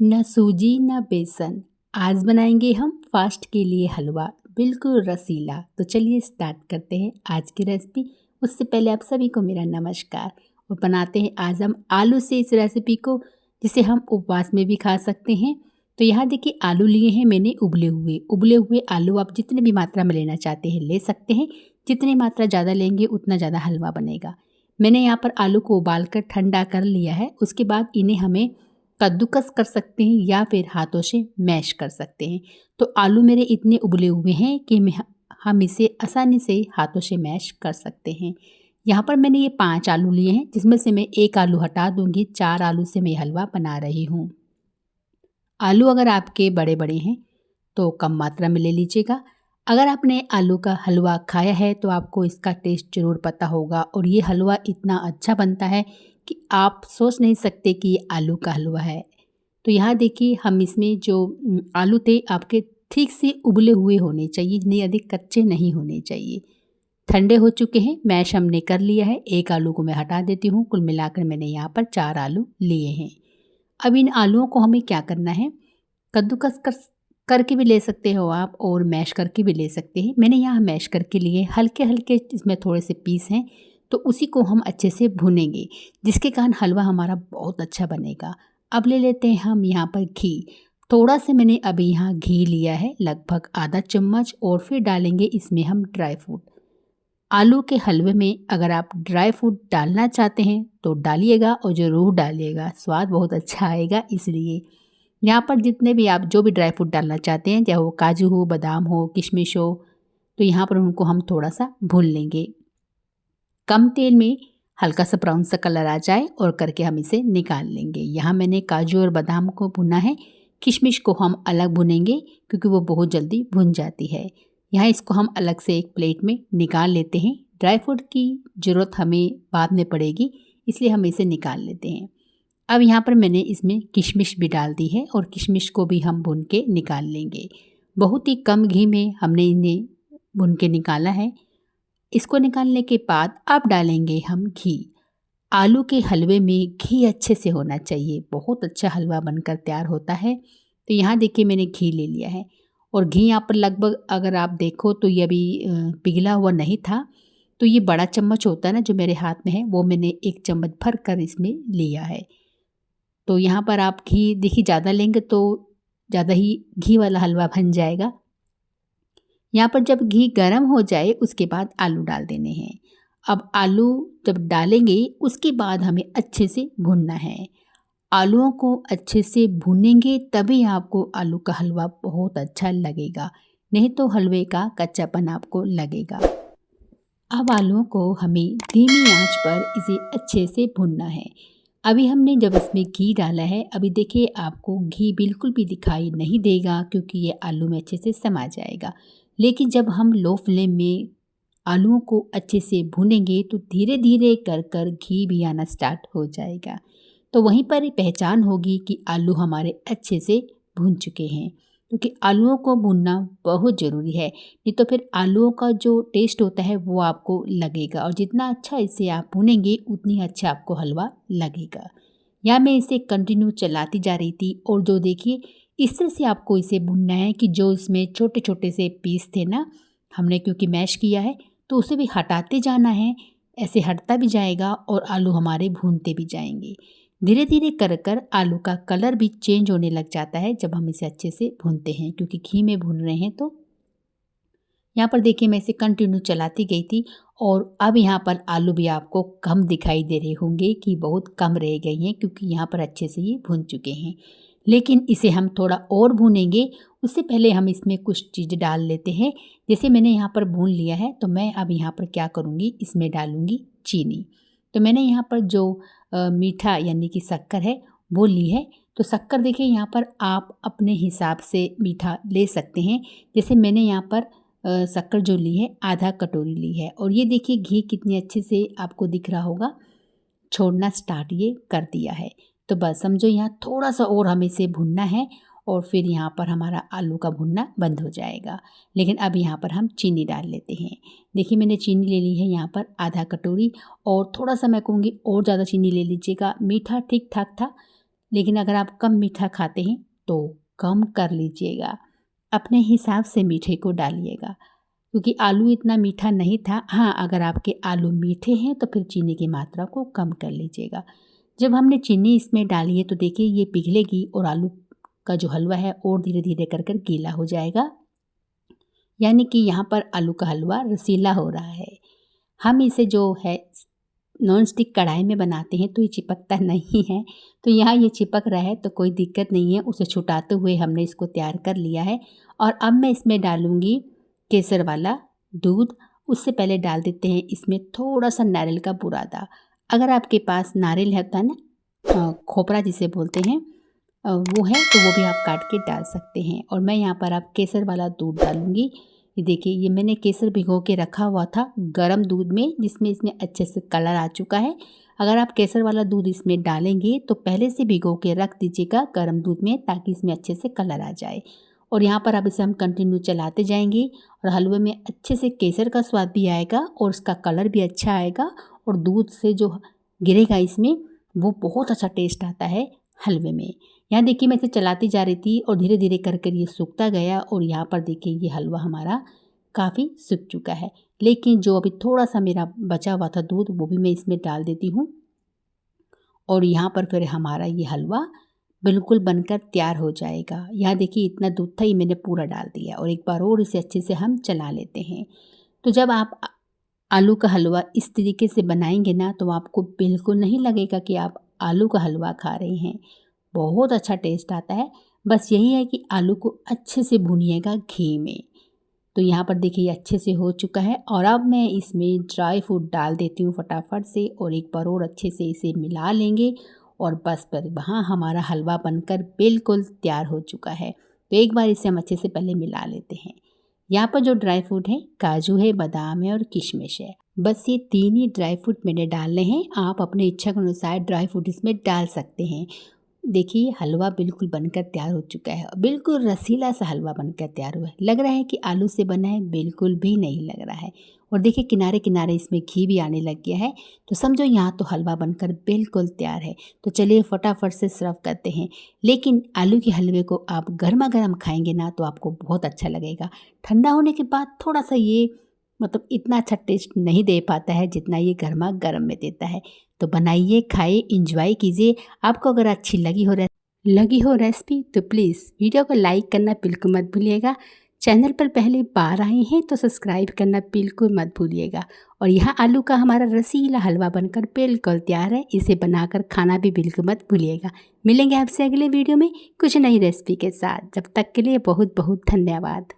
न सूजी न बेसन। आज बनाएंगे हम फास्ट के लिए हलवा, बिल्कुल रसीला। तो चलिए स्टार्ट करते हैं आज की रेसिपी। उससे पहले आप सभी को मेरा नमस्कार। और बनाते हैं आज हम आलू से इस रेसिपी को, जिसे हम उपवास में भी खा सकते हैं। तो यहाँ देखिए आलू लिए हैं मैंने उबले हुए आलू आप जितने भी मात्रा में लेना चाहते हैं ले सकते हैं। जितनी मात्रा ज़्यादा लेंगे उतना ज़्यादा हलवा बनेगा। मैंने यहाँ पर आलू को उबाल कर ठंडा कर लिया है। उसके बाद इन्हें हमें कद्दूकस कर सकते हैं या फिर हाथों से मैश कर सकते हैं। तो आलू मेरे इतने उबले हुए हैं कि हम इसे आसानी से हाथों से मैश कर सकते हैं। यहाँ पर मैंने ये 5 आलू लिए हैं, जिसमें से मैं 1 आलू हटा दूंगी। 4 आलू से मैं हलवा बना रही हूँ। आलू अगर आपके बड़े बड़े हैं तो कम मात्रा में ले लीजिएगा। अगर आपने आलू का हलवा खाया है तो आपको इसका टेस्ट ज़रूर पता होगा। और ये हलवा इतना अच्छा बनता है कि आप सोच नहीं सकते कि ये आलू का हलवा है। तो यहाँ देखिए हम इसमें जो आलू थे आपके ठीक से उबले हुए होने चाहिए, नहीं अधिक कच्चे नहीं होने चाहिए। ठंडे हो चुके हैं, मैश हमने कर लिया है। 1 आलू को मैं हटा देती हूँ। कुल मिलाकर मैंने यहाँ पर 4 आलू लिए हैं। अब इन आलूओं को हमें क्या करना है, कद्दूकस करके भी ले सकते हो आप और मैश करके भी ले सकते हैं। मैंने यहाँ मैश करके लिए, हल्के हल्के इसमें थोड़े से पीस हैं। तो उसी को हम अच्छे से भूनेंगे, जिसके कारण हलवा हमारा बहुत अच्छा बनेगा। अब ले लेते हैं हम यहाँ पर घी। थोड़ा सा मैंने अभी यहाँ घी लिया है, लगभग आधा चम्मच। और फिर डालेंगे इसमें हम ड्राई फ्रूट। आलू के हलवे में अगर आप ड्राई फ्रूट डालना चाहते हैं तो डालिएगा और ज़रूर डालिएगा, स्वाद बहुत अच्छा आएगा। इसलिए यहाँ पर जितने भी आप जो भी ड्राई फ्रूट डालना चाहते हैं, चाहे वो काजू हो, बादाम हो, किशमिश हो, तो यहाँ पर उनको हम थोड़ा सा भून लेंगे। कम तेल में हल्का सा ब्राउन सा कलर आ जाए और करके हम इसे निकाल लेंगे। यहाँ मैंने काजू और बादाम को भुना है। किशमिश को हम अलग भुनेंगे क्योंकि वो बहुत जल्दी भुन जाती है। यहाँ इसको हम अलग से एक प्लेट में निकाल लेते हैं। ड्राई फ्रूट की ज़रूरत हमें बाद में पड़ेगी, इसलिए हम इसे निकाल लेते हैं। अब यहाँ पर मैंने इसमें किशमिश भी डाल दी है और किशमिश को भी हम भून के निकाल लेंगे। बहुत ही कम घी में हमने इन्हें भून के निकाला है। इसको निकालने के बाद अब डालेंगे हम घी। आलू के हलवे में घी अच्छे से होना चाहिए, बहुत अच्छा हलवा बनकर तैयार होता है। तो यहाँ देखिए मैंने घी ले लिया है और घी यहाँ पर लगभग अगर आप देखो तो ये अभी पिघला हुआ नहीं था। तो ये बड़ा चम्मच होता है ना जो मेरे हाथ में है, वो मैंने 1 चम्मच भर कर इसमें लिया है। तो यहाँ पर आप घी देखिए ज़्यादा लेंगे तो ज़्यादा ही घी वाला हलवा बन जाएगा। यहाँ पर जब घी गर्म हो जाए उसके बाद आलू डाल देने हैं। अब आलू जब डालेंगे उसके बाद हमें अच्छे से भूनना है। आलूओं को अच्छे से भूनेंगे तभी आपको आलू का हलवा बहुत अच्छा लगेगा, नहीं तो हलवे का कच्चापन आपको लगेगा। अब आलूओं को हमें धीमी आंच पर इसे अच्छे से भूनना है। अभी हमने जब इसमें घी डाला है, अभी देखिए आपको घी बिल्कुल भी दिखाई नहीं देगा क्योंकि ये आलू में अच्छे से समा जाएगा। लेकिन जब हम लो फ्लेम में आलूओं को अच्छे से भूनेंगे तो धीरे धीरे कर कर घी भी आना स्टार्ट हो जाएगा। तो वहीं पर पहचान होगी कि आलू हमारे अच्छे से भून चुके हैं, क्योंकि आलूओं को भूनना बहुत ज़रूरी है। नहीं तो फिर आलूओं का जो टेस्ट होता है वो आपको लगेगा, और जितना अच्छा इसे आप भूनेंगे उतनी अच्छा आपको हलवा लगेगा। या मैं इसे कंटिन्यू चलाती जा रही थी और जो देखिए इस तरह से आपको इसे भूनना है कि जो इसमें छोटे छोटे से पीस थे ना, हमने क्योंकि मैश किया है तो उसे भी हटाते जाना है। ऐसे हटता भी जाएगा और आलू हमारे भूनते भी जाएंगे। धीरे धीरे कर कर आलू का कलर भी चेंज होने लग जाता है जब हम इसे अच्छे से भूनते हैं, क्योंकि घी में भून रहे हैं। तो यहाँ पर देखिए मैं इसे कंटिन्यू चलाती गई थी और अब यहाँ पर आलू भी आपको कम दिखाई दे रहे होंगे कि बहुत कम रह गई हैं, क्योंकि यहाँ पर अच्छे से ये भून चुके हैं। लेकिन इसे हम थोड़ा और भूनेंगे। उससे पहले हम इसमें कुछ चीज़ डाल लेते हैं। जैसे मैंने यहाँ पर भून लिया है तो मैं अब यहाँ पर क्या करूँगी, इसमें डालूँगी चीनी। तो मैंने यहाँ पर जो मीठा यानी कि शक्कर है वो ली है। तो शक्कर देखिए यहाँ पर आप अपने हिसाब से मीठा ले सकते हैं। जैसे मैंने यहाँ पर शक्कर जो ली है आधा कटोरी ली है, और ये देखिए घी कितनी अच्छे से आपको दिख रहा होगा, छोड़ना स्टार्ट ये कर दिया है। तो बस समझो यहाँ थोड़ा सा और हमें इसे भुनना है और फिर यहाँ पर हमारा आलू का भुनना बंद हो जाएगा। लेकिन अब यहाँ पर हम चीनी डाल लेते हैं। देखिए मैंने चीनी ले ली है यहाँ पर आधा कटोरी, और थोड़ा सा मैं कहूँगी और ज़्यादा चीनी ले लीजिएगा। मीठा ठीक ठाक था, लेकिन अगर आप कम मीठा खाते हैं तो कम कर लीजिएगा, अपने हिसाब से मीठे को डालिएगा, क्योंकि आलू इतना मीठा नहीं था। हाँ, अगर आपके आलू मीठे हैं तो फिर चीनी की मात्रा को कम कर लीजिएगा। जब हमने चीनी इसमें डाली है तो देखिए ये पिघलेगी और आलू का जो हलवा है और धीरे धीरे कर कर गीला हो जाएगा, यानी कि यहाँ पर आलू का हलवा रसीला हो रहा है। हम इसे जो है नॉन स्टिक कढ़ाई में बनाते हैं तो ये चिपकता नहीं है, तो यहाँ ये चिपक रहा है तो कोई दिक्कत नहीं है। उसे छुटाते हुए हमने इसको तैयार कर लिया है। और अब मैं इसमें डालूँगी केसर वाला दूध। उससे पहले डाल देते हैं इसमें थोड़ा सा नारियल का बुरादा। अगर आपके पास नारियल होता है ना, खोपरा जिसे बोलते हैं, वो है तो वो भी आप काट के डाल सकते हैं। और मैं यहाँ पर आप केसर वाला दूध डालूँगी। ये देखिए, ये मैंने केसर भिगो के रखा हुआ था गरम दूध में, जिसमें इसमें अच्छे से कलर आ चुका है। अगर आप केसर वाला दूध इसमें डालेंगे तो पहले से भिगो के रख दीजिएगा गरम दूध में, ताकि इसमें अच्छे से कलर आ जाए। और यहाँ पर अब इसे हम कंटिन्यू चलाते जाएंगे और हलवे में अच्छे से केसर का स्वाद भी आएगा और उसका कलर भी अच्छा आएगा, और दूध से जो गिरेगा इसमें वो बहुत अच्छा टेस्ट आता है हलवे में। यहाँ देखिए मैं इसे चलाती जा रही थी और धीरे धीरे कर कर ये सूखता गया, और यहाँ पर देखिए ये हलवा हमारा काफ़ी सूख चुका है। लेकिन जो अभी थोड़ा सा मेरा बचा हुआ था दूध, वो भी मैं इसमें डाल देती हूँ। और यहाँ पर फिर हमारा ये हलवा बिल्कुल बनकर तैयार हो जाएगा। यहाँ देखिए इतना दूध था, ये मैंने पूरा डाल दिया, और एक बार और इसे अच्छे से हम चला लेते हैं। तो जब आप आलू का हलवा इस तरीके से बनाएंगे ना, तो आपको बिल्कुल नहीं लगेगा कि आप आलू का हलवा खा रहे हैं। बहुत अच्छा टेस्ट आता है। बस यही है कि आलू को अच्छे से भूनिएगा घी में। तो यहाँ पर देखिए ये अच्छे से हो चुका है, और अब मैं इसमें ड्राई फ्रूट डाल देती हूँ फटाफट से, और एक बार और अच्छे से इसे मिला लेंगे। और बस पर वहाँ हमारा हलवा बनकर बिल्कुल तैयार हो चुका है। तो एक बार इसे हम अच्छे से पहले मिला लेते हैं। यहाँ पर जो ड्राई फ्रूट है, काजू है, बादाम है और किशमिश है। बस ये 3 ही ड्राई फ्रूट मैंने डालने हैं। आप अपने इच्छा के अनुसार ड्राई फ्रूट इसमें डाल सकते हैं। देखिए हलवा बिल्कुल बनकर तैयार हो चुका है, बिल्कुल रसीला सा हलवा बनकर तैयार हुआ है। लग रहा है कि आलू से बना है, बिल्कुल भी नहीं लग रहा है। और देखिए किनारे किनारे इसमें घी भी आने लग गया है, तो समझो यहाँ तो हलवा बनकर बिल्कुल तैयार है। तो चलिए फटाफट से सर्व करते हैं। लेकिन आलू के हलवे को आप गर्मा गर्म खाएंगे ना तो आपको बहुत अच्छा लगेगा। ठंडा होने के बाद थोड़ा सा ये मतलब इतना अच्छा टेस्ट नहीं दे पाता है जितना ये गर्मा गर्म में देता है। तो बनाइए, खाइए, इंजॉय कीजिए। आपको अगर अच्छी लगी हो रेसिपी तो प्लीज़ वीडियो को लाइक करना बिल्कुल मत भूलिएगा। चैनल पर पहली बार आए हैं तो सब्सक्राइब करना बिल्कुल मत भूलिएगा। और यहाँ आलू का हमारा रसीला हलवा बनकर बिल्कुल तैयार है। इसे बनाकर खाना भी बिल्कुल मत भूलिएगा। मिलेंगे आपसे अगले वीडियो में कुछ नई रेसिपी के साथ। जब तक के लिए बहुत बहुत धन्यवाद।